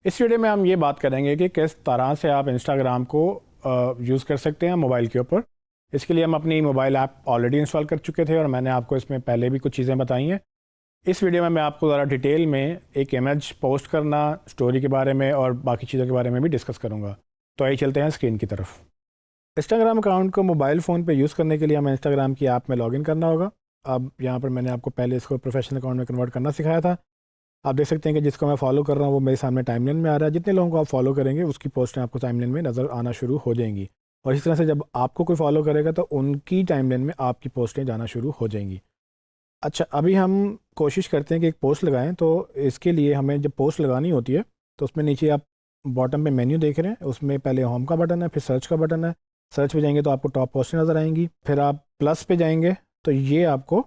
इस वीडियो में हम ये बात करेंगे कि किस तरह से आप इंस्टाग्राम को यूज़ कर सकते हैं मोबाइल के ऊपर। इसके लिए हम अपनी मोबाइल ऐप ऑलरेडी इंस्टॉल कर चुके थे और मैंने आपको इसमें पहले भी कुछ चीज़ें बताई हैं। इस वीडियो में मैं आपको ज़रा डिटेल में एक इमेज पोस्ट करना, स्टोरी के बारे में और बाकी चीज़ों के बारे में भी डिस्कस करूँगा। तो आइए चलते हैं स्क्रीन की तरफ। इंस्टाग्राम अकाउंट को मोबाइल फ़ोन पे यूज़ करने के लिए हमें इंस्टाग्राम की ऐप में लॉगिन करना होगा। अब यहाँ पर मैंने आपको पहले इसको प्रोफेशनल अकाउंट में कन्वर्ट करना सिखाया था। आप देख सकते हैं कि जिसको मैं फॉलो कर रहा हूँ वो मेरे सामने टाइमलाइन में आ रहा है। जितने लोगों को आप फॉलो करेंगे उसकी पोस्टें आपको टाइमलाइन में नज़र आना शुरू हो जाएंगी, और इस तरह से जब आपको कोई फॉलो करेगा तो उनकी टाइमलाइन में आपकी पोस्टें जाना शुरू हो जाएंगी। अच्छा, अभी हम कोशिश करते हैं कि एक पोस्ट लगाएं। तो इसके लिए हमें जब पोस्ट लगानी होती है तो उसमें नीचे आप बॉटम पे मेन्यू देख रहे हैं, उसमें पहले होम का बटन है, फिर सर्च का बटन है। सर्च पे जाएंगे तो आपको टॉप पोस्टें नज़र आएंगी। फिर आप प्लस पे जाएंगे तो ये आपको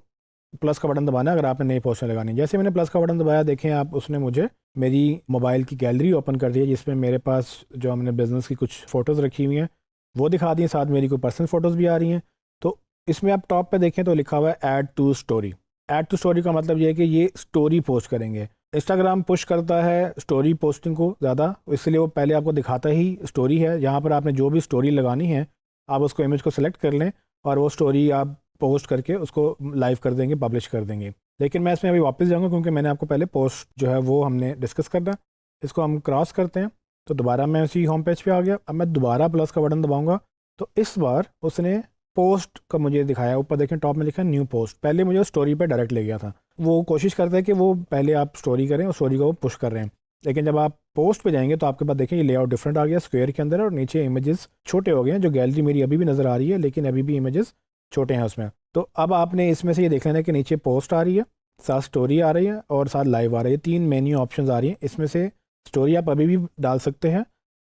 प्लस का बटन दबाना है अगर आपने नई पोस्टें लगानी। जैसे मैंने प्लस का बटन दबाया, देखें आप, उसने मुझे मेरी मोबाइल की गैलरी ओपन कर दी है जिसमें मेरे पास जो हमने बिज़नेस की कुछ फ़ोटोज़ रखी हुई हैं वो दिखा दी हैं, साथ मेरी कोई पर्सनल फ़ोटोज़ भी आ रही हैं। तो इसमें आप टॉप पे देखें तो लिखा हुआ है add to story. Add to story का मतलब ये है कि ये स्टोरी पोस्ट करेंगे। इंस्टाग्राम पुश करता है स्टोरी पोस्टिंग को ज़्यादा, इसलिए वो पहले आपको दिखाता ही स्टोरी है। यहाँ पर आपने जो भी स्टोरी लगानी है आप उसको इमेज को सेलेक्ट कर लें और वो स्टोरी आप पोस्ट करके उसको लाइव कर देंगे, पब्लिश कर देंगे। लेकिन मैं इसमें अभी वापस जाऊंगा क्योंकि मैंने आपको पहले पोस्ट जो है वो हमने डिस्कस करना। इसको हम क्रॉस करते हैं तो दोबारा मैं उसी होम पेज पे आ गया। अब मैं दोबारा प्लस का बटन दबाऊंगा तो इस बार उसने पोस्ट का मुझे दिखाया। ऊपर देखें टॉप में लिखा है न्यू पोस्ट। पहले मुझे स्टोरी पे डायरेक्ट ले गया था। वो कोशिश करता है कि वो पहले आप स्टोरी करें और स्टोरी को वो पुश कर रहे हैं। लेकिन जब आप पोस्ट पे जाएंगे तो आपके पास देखें ये लेआउट डिफरेंट आ गया स्क्वायर के अंदर, और नीचे इमेजेस छोटे हो गए हैं। जो गैलरी मेरी अभी भी नज़र आ रही है लेकिन अभी भी इमेजेस छोटे हैं उसमें। तो अब आपने इसमें से ये देख लेना है कि नीचे पोस्ट आ रही है, साथ स्टोरी आ रही है और साथ लाइव आ रही है। 3 मेन्यू ऑप्शंस आ रही हैं। इसमें से स्टोरी आप अभी भी डाल सकते हैं,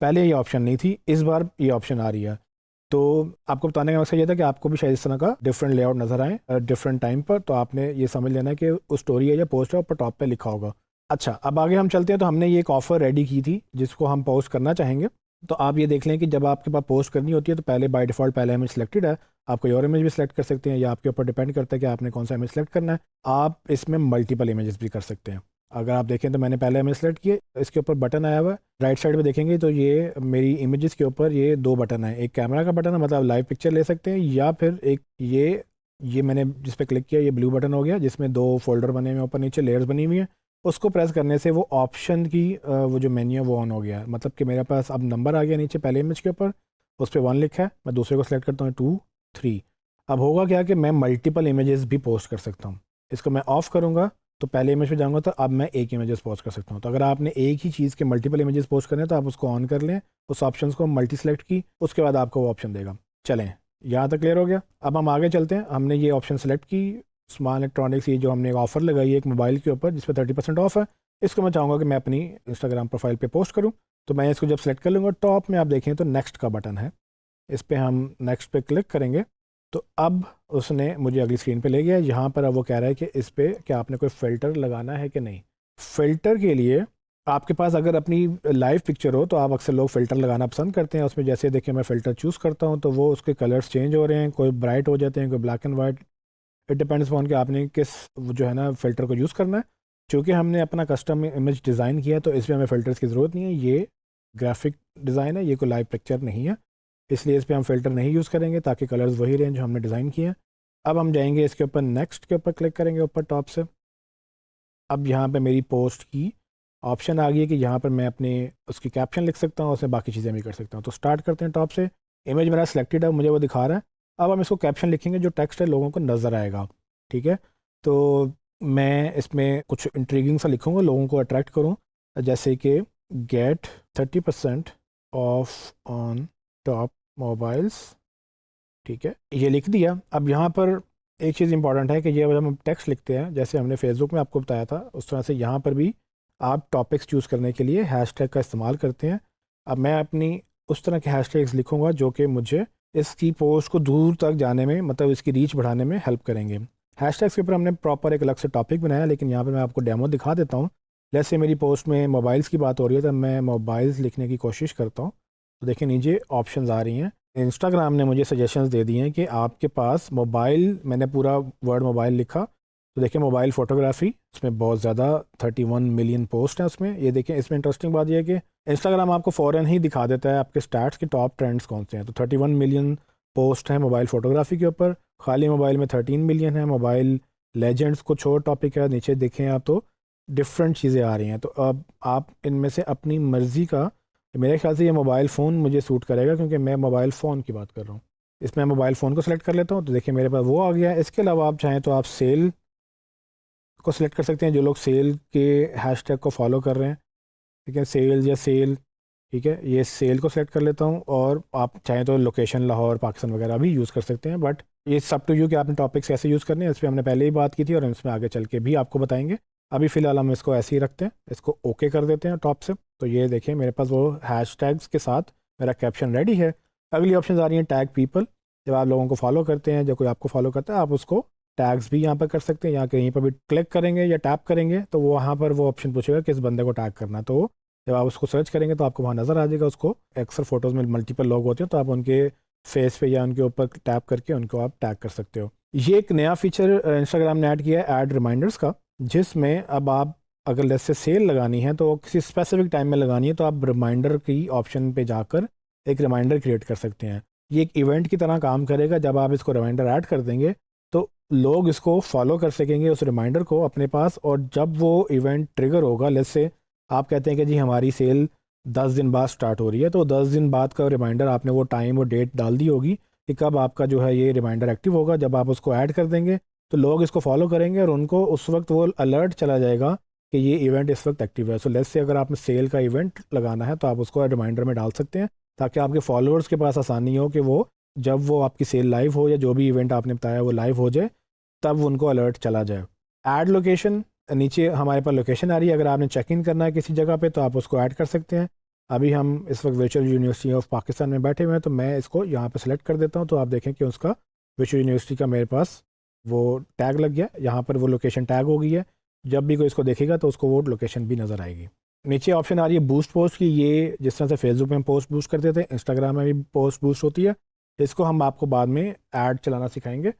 पहले ये ऑप्शन नहीं थी, इस बार ये ऑप्शन आ रही है। तो आपको बताने का मकसद ये था कि आपको भी शायद इस तरह का डिफरेंट लेआउट नज़र आए डिफरेंट टाइम पर। तो आपने ये समझ लेना है कि उस स्टोरी है या पोस्ट है, ऊपर टॉप पे लिखा होगा। अच्छा, अब आगे हम चलते हैं। तो हमने ये एक ऑफ़र रेडी की थी जिसको हम पोस्ट करना चाहेंगे। तो आप ये देख लें कि जब आपके पास पोस्ट करनी होती है तो पहले बाय डिफ़ॉल्ट पहला इमेज सेलेक्टेड है। आप कोई और इमेज भी सेलेक्ट कर सकते हैं या आपके ऊपर डिपेंड करता है कि आपने कौन सा इमेज सेलेक्ट करना है। आप इसमें मल्टीपल इमेजेस भी कर सकते हैं। अगर आप देखें तो मैंने पहले इमेज सेलेक्ट किए, इसके ऊपर बटन आया हुआ है। राइट साइड पे देखेंगे तो ये मेरी इमेजेस के ऊपर ये 2 बटन है। एक कैमरा का बटन है, मतलब लाइव पिक्चर ले सकते हैं, या फिर एक ये मैंने जिस पे क्लिक किया ये ब्लू बटन हो गया जिसमें 2 फोल्डर बने हुए हैं, ऊपर नीचे लेयर्स बनी हुई हैं। उसको प्रेस करने से वो ऑप्शन की वो जो मेन्यू है वो ऑन हो गया। मतलब कि मेरे पास अब नंबर आ गया नीचे पहले इमेज के ऊपर, उस पर 1 लिखा है। मैं दूसरे को सेलेक्ट करता हूँ 2 3। अब होगा क्या कि मैं मल्टीपल इमेजेस भी पोस्ट कर सकता हूँ। इसको मैं ऑफ़ करूँगा तो पहले इमेज पे जाऊँगा तो अब मैं एक इमेजेस पोस्ट कर सकता हूँ। तो अगर आपने एक ही चीज़ के मल्टीपल इमेजेस पोस्ट करने हैं तो आप उसको ऑन कर लें, उस ऑप्शन को मल्टी सेलेक्ट की, उसके बाद आपको वो ऑप्शन देगा। चलें, यहाँ तक क्लियर हो गया। अब हम आगे चलते हैं। हमने ये ऑप्शन सेलेक्ट की, स्मॉल इलेक्ट्रॉनिक्स, ये जो हमने एक ऑफ़र लगाई है एक मोबाइल के ऊपर जिस पर 30% ऑफ है, इसको मैं चाहूँगा कि मैं अपनी इंस्टाग्राम प्रोफाइल पे पोस्ट करूँ। तो मैं इसको जब सेलेक्ट कर लूँगा, टॉप में आप देखें तो नेक्स्ट का बटन है, इस पर हम नेक्स्ट पे क्लिक करेंगे तो अब उसने मुझे अगली स्क्रीन पे ले गया। यहाँ पर अब वो कह रहा है कि इस पर क्या आपने कोई फ़िल्टर लगाना है कि नहीं। फ़िल्टर के लिए आपके पास अगर अपनी लाइव पिक्चर हो तो आप अक्सर लोग फ़िल्टर लगाना पसंद करते हैं। उसमें जैसे देखिए मैं फ़िल्टर चूज़ करता हूँ तो वो उसके कलर्स चेंज हो रहे हैं, कोई ब्राइट हो जाते हैं, कोई black and white. It depends on कि आपने किस जो है ना फ़िल्टर को यूज़ करना है। चूँकि हमने अपना कस्टम इमेज डिज़ाइन किया है तो इसमें हमें फ़िल्टर्स की ज़रूरत नहीं है। ये ग्राफिक डिज़ाइन है, ये कोई लाइव पिक्चर नहीं है, इसलिए इस पर हम फ़िल्टर नहीं यूज़ करेंगे ताकि कलर्स वही रहें जो हमने डिज़ाइन किए हैं। अब हम जाएंगे इसके ऊपर, नेक्स्ट के ऊपर क्लिक करेंगे ऊपर टॉप से। अब यहाँ पे मेरी पोस्ट की ऑप्शन आ गई है कि यहाँ पर मैं अपने उसकी कैप्शन लिख सकता हूँ, उसमें बाकी चीज़ें भी कर सकता हूँ। तो स्टार्ट करते हैं टॉप से। इमेज मेरा सिलेक्टेड है, मुझे वो दिखा रहा है। अब हम इसको कैप्शन लिखेंगे जो टेक्स्ट है लोगों को नज़र आएगा, ठीक है। तो मैं इसमें कुछ इंट्रीगिंग सा लिखूँगा, लोगों को अट्रैक्ट करूँ, जैसे कि get 30% off on top mobiles, ठीक है, ये लिख दिया। अब यहाँ पर एक चीज़ इंपॉर्टेंट है कि ये जब हम टेक्स्ट लिखते हैं जैसे हमने फेसबुक में आपको बताया था उस तरह से यहाँ पर भी आप टॉपिक्स चूज़ करने के लिए हैशटैग का इस्तेमाल करते हैं। अब मैं अपनी उस तरह के हैशटैग्स लिखूँगा जो कि मुझे इसकी पोस्ट को दूर तक जाने में, मतलब इसकी रीच बढ़ाने में हेल्प करेंगे। हैशटैग्स के ऊपर हमने प्रॉपर एक अलग से टॉपिक बनाया, लेकिन यहाँ पर मैं आपको डेमो दिखा देता हूँ। जैसे मेरी पोस्ट में मोबाइल्स की बात हो रही है तो मैं मोबाइल्स लिखने की कोशिश करता हूँ तो देखिए नीचे ऑप्शंस आ रही हैं। इंस्टाग्राम ने मुझे सजेशंस दे दिए हैं कि आपके पास मोबाइल, मैंने पूरा वर्ड मोबाइल लिखा तो देखिए मोबाइल फ़ोटोग्राफी, इसमें बहुत ज़्यादा 31 मिलियन पोस्ट हैं उसमें। ये देखें, इसमें इंटरेस्टिंग बात यह है कि इंस्टाग्राम आपको फ़ौरन ही दिखा देता है आपके स्टैट्स के टॉप ट्रेंड्स कौन से हैं। तो 31 मिलियन पोस्ट हैं मोबाइल फ़ोटोग्राफी के ऊपर, खाली मोबाइल में 13 मिलियन है। मोबाइल लेजेंड्स कुछ और टॉपिक है, नीचे देखें आप तो डिफरेंट चीज़ें आ रही हैं। तो अब आप इनमें से अपनी मर्ज़ी का, मेरे ख्याल से ये मोबाइल फ़ोन मुझे सूट करेगा क्योंकि मैं मोबाइल फ़ोन की बात कर रहा हूँ। इसमें मोबाइल फ़ोन को सिलेक्ट कर लेता हूँ, तो देखिए मेरे पास वो आ गया है। इसके अलावा आप चाहें तो आप सेल को सिलेक्ट कर सकते हैं, जो लोग सेल के हैशटैग को फॉलो कर रहे हैं। ठीक है, सेल या सेल, ठीक है, ये सेल को सिलेक्ट कर लेता हूँ। और आप चाहें तो लोकेशन लाहौर पाकिस्तान वगैरह भी यूज़ कर सकते हैं, बट ये सब टू यू कि आपने टॉपिक्स कैसे यूज़ करने हैं, इस पर हमने पहले ही बात की थी और इसमें आगे चल के भी आपको बताएंगे। अभी फ़िलहाल हम इसको ऐसे ही रखते हैं, इसको ओके कर देते हैं टॉप से। तो ये देखिए मेरे पास वो हैशटैग्स के साथ मेरा कैप्शन रेडी है। अगली ऑप्शन आ रही है टैग पीपल। जब आप लोगों को फॉलो करते हैं, जब कोई आपको फॉलो करता है, आप उसको टैग्स भी यहाँ पर कर सकते हैं। यहाँ कहीं पर भी क्लिक करेंगे या टैप करेंगे तो वो वहाँ पर वो ऑप्शन पूछेगा किस बंदे को टैग करना है। तो जब आप उसको सर्च करेंगे तो आपको वहाँ नज़र आ जाएगा उसको। अक्सर फ़ोटोज़ में मल्टीपल लोग होते हैं, तो आप उनके फेस पे या उनके ऊपर टैप करके उनको आप टैग कर सकते हो। ये एक नया फीचर इंस्टाग्राम ने ऐड किया है, ऐड रिमाइंडर्स का, जिसमें अब आप अगर लेट्स से सेल लगानी है तो किसी स्पेसिफिक टाइम में लगानी है, तो आप रिमाइंडर की ऑप्शन पे जाकर एक रिमाइंडर क्रिएट कर सकते हैं। ये एक इवेंट की तरह काम करेगा। जब आप इसको रिमाइंडर ऐड कर देंगे तो लोग इसको फॉलो कर सकेंगे उस रिमाइंडर को अपने पास, और जब वो इवेंट ट्रिगर होगा, लेट्स से आप कहते हैं कि जी हमारी सेल 10 दिन बाद स्टार्ट हो रही है, तो 10 दिन बाद का रिमाइंडर आपने वो टाइम और डेट डाल दी होगी कि कब आपका जो है ये रिमाइंडर एक्टिव होगा। जब आप उसको ऐड कर देंगे तो लोग इसको फॉलो करेंगे और उनको उस वक्त वो अलर्ट चला जाएगा कि ये इवेंट इस वक्त एक्टिव है। सो लेट्स से अगर आपने सेल का इवेंट लगाना है तो आप उसको रिमाइंडर में डाल सकते हैं, ताकि आपके फॉलोअर्स के पास आसानी हो कि वो जब वो आपकी सेल लाइव हो या जो भी इवेंट आपने बताया वो लाइव हो जाए, तब उनको अलर्ट चला जाए। ऐड लोकेशन, नीचे हमारे पास लोकेशन आ रही है। अगर आपने चेक इन करना है किसी जगह पे तो आप उसको ऐड कर सकते हैं। अभी हम इस वक्त वर्चुअल यूनिवर्सिटी ऑफ पाकिस्तान में बैठे हुए हैं, तो मैं इसको यहाँ पे सेलेक्ट कर देता हूँ। तो आप देखें कि उसका वर्चुअल यूनिवर्सिटी का मेरे पास वो टैग लग गया, यहाँ पर वो लोकेशन टैग हो गई है। जब भी कोई इसको देखेगा तो उसको वो लोकेशन भी नज़र आएगी। नीचे ऑप्शन आ रही है बूस्ट पोस्ट की। ये जिस तरह से फेसबुक में पोस्ट बूस्ट करते थे, इंस्टाग्राम में भी पोस्ट बूस्ट होती है। इसको हम आपको बाद में ऐड चलाना सिखाएंगे,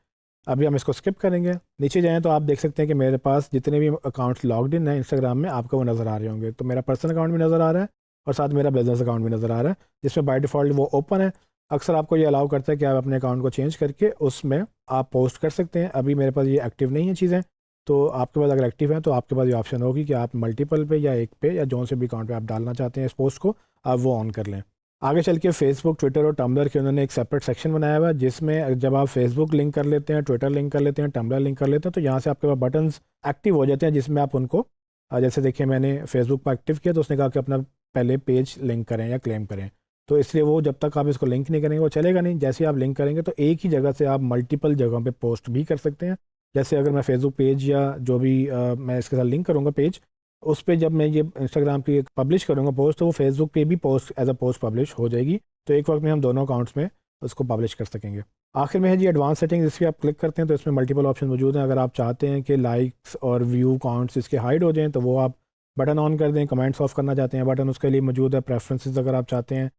अभी हम इसको स्किप करेंगे। नीचे जाएं तो आप देख सकते हैं कि मेरे पास जितने भी अकाउंट्स लॉग्ड इन है इंस्टाग्राम में, आपको वो नज़र आ रहे होंगे। तो मेरा पर्सनल अकाउंट भी नज़र आ रहा है और साथ मेरा बिजनेस अकाउंट भी नज़र आ रहा है, जिसमें बाय डिफ़ॉल्ट वो ओपन है। अक्सर आपको ये अलाउ करता है कि आप अपने अकाउंट को चेंज करके उसमें आप पोस्ट कर सकते हैं। अभी मेरे पास ये एक्टिव नहीं है चीज़ें, तो आपके पास अगर एक्टिव है तो आपके पास ये ऑप्शन होगी कि आप मल्टीपल पे या एक पे या जो से भी अकाउंट पे आप डालना चाहते हैं इस पोस्ट को, आप वो ऑन कर लें। आगे चल के फेसबुक, ट्विटर और टम्बलर के उन्होंने एक सेपरेट सेक्शन बनाया हुआ है, जिसमें जब आप फेसबुक लिंक कर लेते हैं, ट्विटर लिंक कर लेते हैं, टम्बलर लिंक कर लेते हैं, तो यहाँ से आपके पास बटन्स एक्टिव हो जाते हैं, जिसमें आप उनको जैसे देखिए मैंने फेसबुक पर एक्टिव किया तो उसने कहा कि अपना पहले पेज लिंक करें या क्लेम करें। तो इसलिए वो जब तक आप इसको लिंक नहीं करेंगे वो चलेगा नहीं। जैसे आप लिंक करेंगे तो एक ही जगह से आप मल्टीपल जगहों पे पोस्ट भी कर सकते हैं। जैसे अगर मैं फेसबुक पेज या जो भी मैं इसके साथ लिंक करूँगा पेज, उस पर जब मैं ये इंस्टाग्राम पे पब्लिश करूँगा पोस्ट, तो वो फेसबुक पे भी post as a post publish हो जाएगी। तो एक वक्त में हम दोनों अकाउंट्स में उसको पब्लिश कर सकेंगे। आखिर में है जी एडवांस सेटिंग्स, इस पर आप क्लिक करते हैं तो इसमें मल्टीपल ऑप्शन मौजूद हैं। अगर आप चाहते हैं कि लाइक्स और व्यू काउंट्स इसके हाइड हो जाएँ तो वो आप बटन ऑन कर दें। कमेंट्स ऑफ करना चाहते हैं, बटन उसके लिए मौजूद है। प्रेफरेंसेस अगर आप चाहते हैं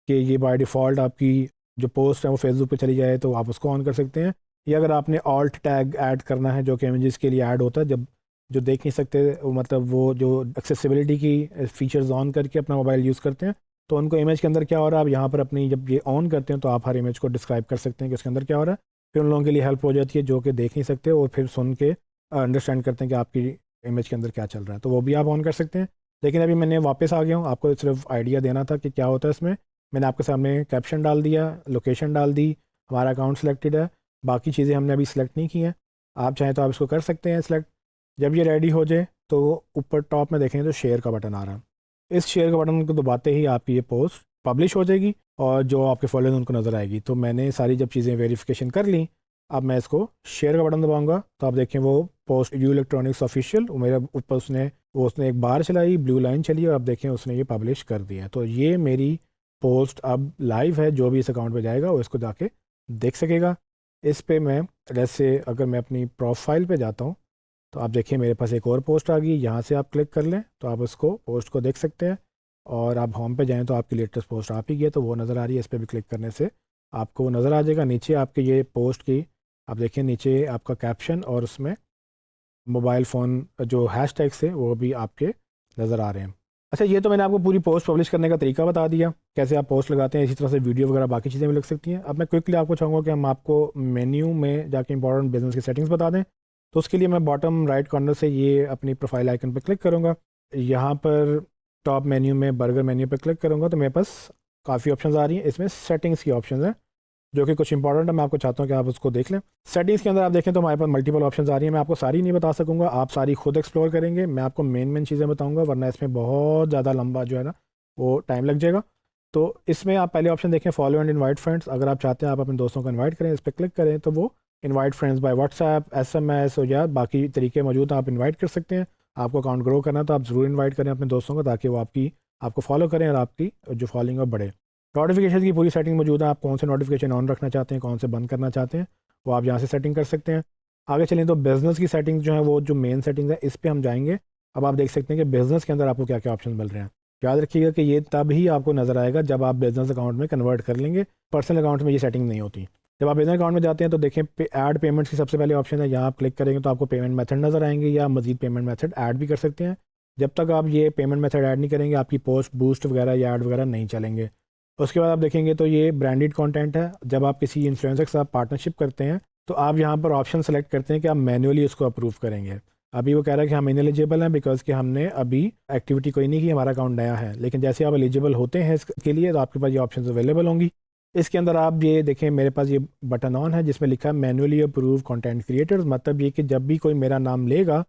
कि ये बाय डिफ़ॉल्ट आपकी जो पोस्ट है वो फेसबुक पे चली जाए तो आप उसको ऑन कर सकते हैं। या अगर आपने ऑल्ट टैग ऐड करना है, जो कि इमेजेस के लिए ऐड होता है, जब जो देख नहीं सकते मतलब वो जो एक्सेसिबिलिटी की फ़ीचर्स ऑन करके अपना मोबाइल यूज़ करते हैं, तो उनको इमेज के अंदर क्या हो रहा है, आप यहाँ पर अपनी जब ये ऑन करते हैं तो आप हर इमेज को डिस्क्राइब कर सकते हैं कि उसके अंदर क्या हो रहा है। फिर उन लोगों के लिए हेल्प हो जाती है जो कि देख नहीं सकते और फिर सुन के अंडरस्टैंड करते हैं कि आपकी इमेज के अंदर क्या चल रहा है, तो वो भी आप ऑन कर सकते हैं। लेकिन अभी मैंने वापस आ गया हूँ, आपको सिर्फ आइडिया देना था कि क्या होता है इसमें। मैंने आपके सामने कैप्शन डाल दिया, लोकेशन डाल दी, हमारा अकाउंट सेलेक्टेड है, बाकी चीज़ें हमने अभी सेलेक्ट नहीं की हैं। आप चाहें तो आप इसको कर सकते हैं सेलेक्ट। जब ये रेडी हो जाए तो ऊपर टॉप में देखेंगे तो शेयर का बटन आ रहा है। इस शेयर का बटन को दबाते ही आपकी ये पोस्ट पब्लिश हो जाएगी और जो आपके फॉलोअर्स उनको नज़र आएगी। तो मैंने सारी जब चीज़ें वेरिफिकेशन कर ली, अब मैं इसको शेयर का बटन दबाऊंगा तो आप देखें वो पोस्ट यू इलेक्ट्रॉनिक्स ऑफिशियल, मेरे ऊपर उसने एक बार चलाई, ब्लू लाइन चली और अब देखें उसने ये पब्लिश कर दिया। तो ये मेरी पोस्ट अब लाइव है, जो भी इस अकाउंट पे जाएगा वो इसको जाके देख सकेगा। इस पे मैं जैसे अगर मैं अपनी प्रोफाइल पे जाता हूँ तो आप देखिए मेरे पास एक और पोस्ट आ गई। यहाँ से आप क्लिक कर लें तो आप उसको पोस्ट को देख सकते हैं, और आप होम पे जाएं तो आपकी लेटेस्ट पोस्ट आप ही गई तो वो नज़र आ रही है। इस पर भी क्लिक करने से आपको वो नज़र आ जाएगा। नीचे आपके ये पोस्ट की आप देखिए नीचे आपका कैप्शन और उसमें मोबाइल फ़ोन जो हैशटैग्स थे वो भी आपके नज़र आ रहे हैं। अच्छा, ये तो मैंने आपको पूरी पोस्ट पब्लिश करने का तरीका बता दिया, कैसे आप पोस्ट लगाते हैं। इसी तरह से वीडियो वगैरह बाकी चीज़ें भी लग सकती हैं। अब मैं क्विकली आपको चाहूँगा कि हम आपको मेन्यू में जाके इंपॉर्टेंट बिजनेस की सेटिंग्स बता दें। तो उसके लिए मैं बॉटम राइट कॉर्नर से ये अपनी प्रोफाइल आइकन पर क्लिक करूँगा। यहाँ पर टॉप मेन्यू में बर्गर मेन्यू पर क्लिक करूँगा तो मेरे पास काफ़ी ऑप्शन आ रही हैं। इसमें सेटिंग्स की ऑप्शन है जो कि कुछ इंपॉर्टेंट है, मैं आपको चाहता हूँ कि आप उसको देख लें। सेटिंग्स के अंदर आप देखें तो हमारे पास मल्टीपल ऑप्शंस आ रही हैं। मैं आपको सारी नहीं बता सकूँगा, आप सारी खुद एक्सप्लोर करेंगे। मैं आपको मेन चीज़ें बताऊँगा, वरना इसमें बहुत ज़्यादा लंबा जो है ना वो टाइम लग जाएगा। तो इसमें आप पहले ऑप्शन देखें, फॉलो एंड इनवाइट फ्रेंड्स। अगर आप चाहते हैं आप अपने दोस्तों को इन्वाइट करें, इस पर क्लिक करें तो वो invite friends by WhatsApp, SMS या बाकी तरीके मौजूद हैं, आप इन्वाइट कर सकते हैं। आपको अकाउंट ग्रो करना तो आप ज़रूर इन्वाइट करें अपने दोस्तों को, ताकि वो आपको फॉलो करें और आपकी जो फॉलोइंग है बढ़े। नोटिफिकेशन की पूरी सेटिंग मौजूद है, आप कौन से नोटिफिकेशन ऑन रखना चाहते हैं, कौन से बंद करना चाहते हैं, वो आप यहाँ से सेटिंग कर सकते हैं। आगे चलें तो बिज़नेस की सेटिंग जो है, वो जो मेन सेटिंग है इस पर हम जाएंगे। अब आप देख सकते हैं कि बिज़नेस के अंदर आपको क्या क्या ऑप्शन मिल रहे हैं। याद रखिएगा कि ये तब ही आपको नज़र आएगा जब आप बिज़नेस अकाउंट में कन्वर्ट कर लेंगे। पर्सनल अकाउंट में ये सेटिंग नहीं होती। जब आप बिजनेस अकाउंट में जाते हैं तो देखें ऐड पेमेंट्स की सबसे पहले ऑप्शन है, यहाँ आप क्लिक करेंगे तो आपको पेमेंट मेथड नज़र आएंगे, या मजीद पेमेंट मेथड ऐड भी कर सकते हैं। जब तक आप ये पेमेंट मेथड ऐड नहीं करेंगे, आपकी पोस्ट बूस्ट वगैरह या ऐड वगैरह नहीं चलेंगे। उसके बाद आप देखेंगे तो ये ब्रांडेड कंटेंट है। जब आप किसी इन्फ्लुएंसर के साथ पार्टनरशिप करते हैं तो आप यहाँ पर ऑप्शन सेलेक्ट करते हैं कि आप मैन्युअली उसको अप्रूव करेंगे। अभी वो कह रहा है कि हम इनएलिजिबल हैं बिकॉज कि हमने अभी एक्टिविटी कोई नहीं की, हमारा अकाउंट नया है। लेकिन जैसे आप एलिजिबल होते हैं इसके लिए तो आपके पास ये ऑप्शन अवेलेबल होंगी। इसके अंदर आप ये देखें, मेरे पास ये बटन ऑन है जिसमें लिखा है मैनुअली अप्रूव कंटेंट क्रिएटर्स। मतलब ये कि जब भी कोई मेरा नाम लेगा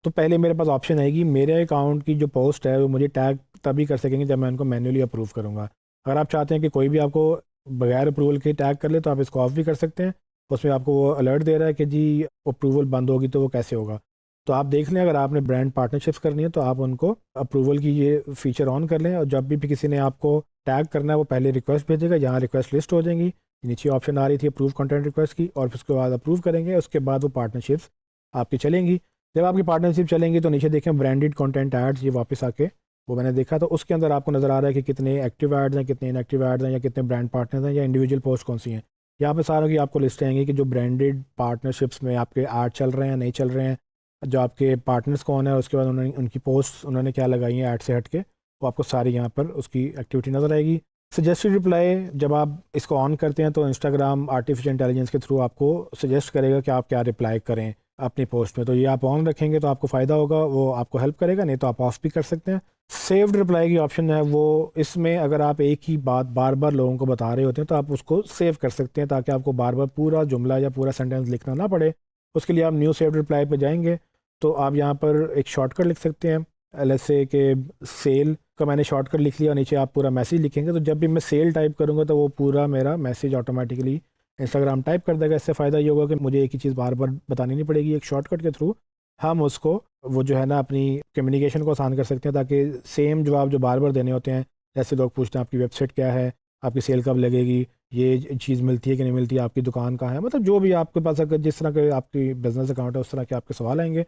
तो पहले मेरे पास ऑप्शन आएगी, मेरे अकाउंट की जो पोस्ट है वो मुझे टैग तभी कर सकेंगे जब मैं उनको मैनुअली अप्रूव करूँगा। अगर आप चाहते हैं कि कोई भी आपको बगैर अप्रूवल के टैग कर ले तो आप इसको ऑफ भी कर सकते हैं। उसमें आपको वो अलर्ट दे रहा है कि जी अप्रूवल बंद होगी तो वो कैसे होगा। तो आप देख लें, अगर आपने ब्रांड पार्टनरशिप्स करनी है तो आप उनको अप्रूवल की ये फीचर ऑन कर लें, और जब भी किसी ने आपको टैग करना है वो पहले रिक्वेस्ट भेजेगा, यहाँ रिक्वेस्ट लिस्ट हो जाएंगी। नीचे ऑप्शन आ रही थी अप्रूव कंटेंट रिक्वेस्ट की, और फिर उसके बाद अप्रूव करेंगे, उसके बाद वो पार्टनरशिप्स आपकी चलेंगी। जब आपकी पार्टनरशिप चलेंगी तो नीचे देखें ब्रांडेड कंटेंट एड्स, ये वापस आके वो मैंने देखा तो उसके अंदर आपको नज़र आ रहा है कि कितने एक्टिव एड्स हैं, कितने इनएक्टिव एड्स हैं, या कितने ब्रांड पार्टनर्स हैं, या इंडिविजुअल पोस्ट कौन सी हैं। यहाँ पे सारों की आपको लिस्ट आएंगी कि जो ब्रांडेड पार्टनरशिप्स में आपके ऐड चल रहे हैं नहीं चल रहे हैं, जो आपके पार्टनर्स कौन है, उसके बाद उन्होंने उनकी पोस्ट उन्होंने क्या लगाई है ऐड से हट के, वो आपको सारी यहाँ पर उसकी एक्टिविटी नज़र आएगी। सजेस्टेड रिप्लाई, जब आप इसको ऑन करते हैं तो इंस्टाग्राम आर्टिफिशियल इंटेलिजेंस के थ्रू आपको सजेस्ट करेगा कि आप क्या रिप्लाई करें अपनी पोस्ट में। तो ये आप ऑन रखेंगे तो आपको फ़ायदा होगा, वो आपको हेल्प करेगा, नहीं तो आप ऑफ भी कर सकते हैं। सेव्ड रिप्लाई की ऑप्शन है वो, इसमें अगर आप एक ही बात बार बार लोगों को बता रहे होते हैं तो आप उसको सेव कर सकते हैं, ताकि आपको बार बार पूरा जुमला या पूरा सेंटेंस लिखना ना पड़े। उसके लिए आप न्यू सेव्ड रिप्लाई पे जाएंगे तो आप यहाँ पर एक शॉर्टकट लिख सकते हैं, LSA के सेल का मैंने शॉर्टकट लिख लिया, नीचे आप पूरा मैसेज लिखेंगे तो जब भी मैं सेल टाइप करूँगा तो वो पूरा मेरा मैसेज ऑटोमेटिकली इंस्टाग्राम टाइप कर देगा। इससे फ़ायदा ये होगा कि मुझे एक ही चीज़ बार बार बतानी नहीं पड़ेगी। एक शॉर्टकट के थ्रू हम उसको वो जो है ना अपनी कम्युनिकेशन को आसान कर सकते हैं, ताकि सेम जवाब जो बार बार देने होते हैं, जैसे लोग पूछते हैं आपकी वेबसाइट क्या है, आपकी सेल कब लगेगी, ये चीज़ मिलती है कि नहीं मिलती, आपकी दुकान कहाँ है, मतलब जो भी आपके पास अगर जिस तरह के आपकी बिजनेस अकाउंट है उस तरह के आपके सवाल आएंगे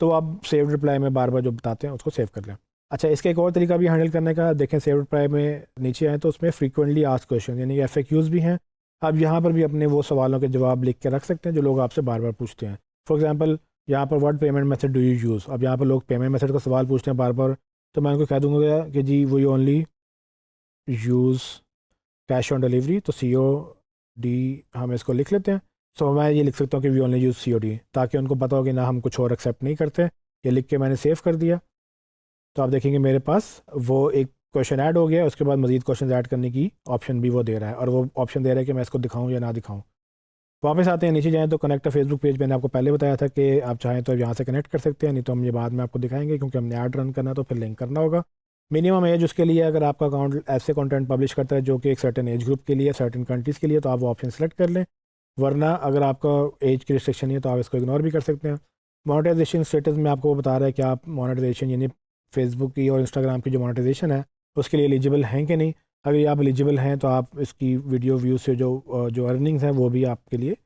तो आप सेव रिप्लाई में बार बार जो बताते हैं उसको सेव कर लें। अच्छा, इसका एक और तरीका भी हैंडल करने का देखें, सेव रिप्लाई में नीचे आए तो उसमें फ्रीक्वेंटली आस्क्ड क्वेश्चन यानी कि FAQs भी हैं। आप यहाँ पर भी अपने वो सवालों के जवाब लिख के रख सकते हैं जो लोग आपसे बार बार पूछते हैं। फॉर एग्जांपल यहाँ पर what payment method do you use, अब यहाँ पर लोग पेमेंट मेथड का सवाल पूछते हैं बार बार, तो मैं उनको कह दूँगा कि जी वो only use cash on delivery, तो COD हम इसको लिख लेते हैं। सो मैं ये लिख सकता हूँ कि वी ओनली यूज़ COD, ताकि उनको पता हो कि ना हम कुछ और एक्सेप्ट नहीं करते। ये लिख के मैंने सेव कर दिया तो आप देखेंगे मेरे पास वो एक क्वेश्चन ऐड हो गया, उसके बाद मजीद क्वेश्चन ऐड करने की ऑप्शन भी वो दे रहा है, और वो ऑप्शन दे रहा है कि मैं इसको दिखाऊं या ना दिखाऊं। वापस आते हैं, नीचे जाएं तो कनेक्ट फेसबुक पेज, मैंने आपको पहले बताया था कि आप चाहें तो यहाँ से कनेक्ट कर सकते हैं, नहीं तो हम ये बाद में आपको दिखाएंगे क्योंकि हमने ऐड रन करना तो फिर लिंक करना होगा। मिनिमम एज उसके लिए, अगर आपका अकाउंट ऐसे कंटेंट पब्लिश करता है जो कि एक सर्टेन एज ग्रुप के लिए, सर्टेन कंट्रीज़ के लिए, तो आप वो ऑप्शन सेलेक्ट कर लें, वरना अगर आपका एज की रिस्ट्रिक्शन नहीं है तो आप इसको इग्नोर भी कर सकते हैं। मोनेटाइजेशन स्टेटस में आपको बता रहा है कि आप मोनेटाइजेशन यानी फेसबुक की और इंस्टाग्राम की जो मोनेटाइजेशन है उसके लिए एलिजिबल हैं कि नहीं। अगर आप एलिजिबल हैं तो आप इसकी वीडियो व्यूज़ से जो अर्निंग्स हैं वो भी आपके लिए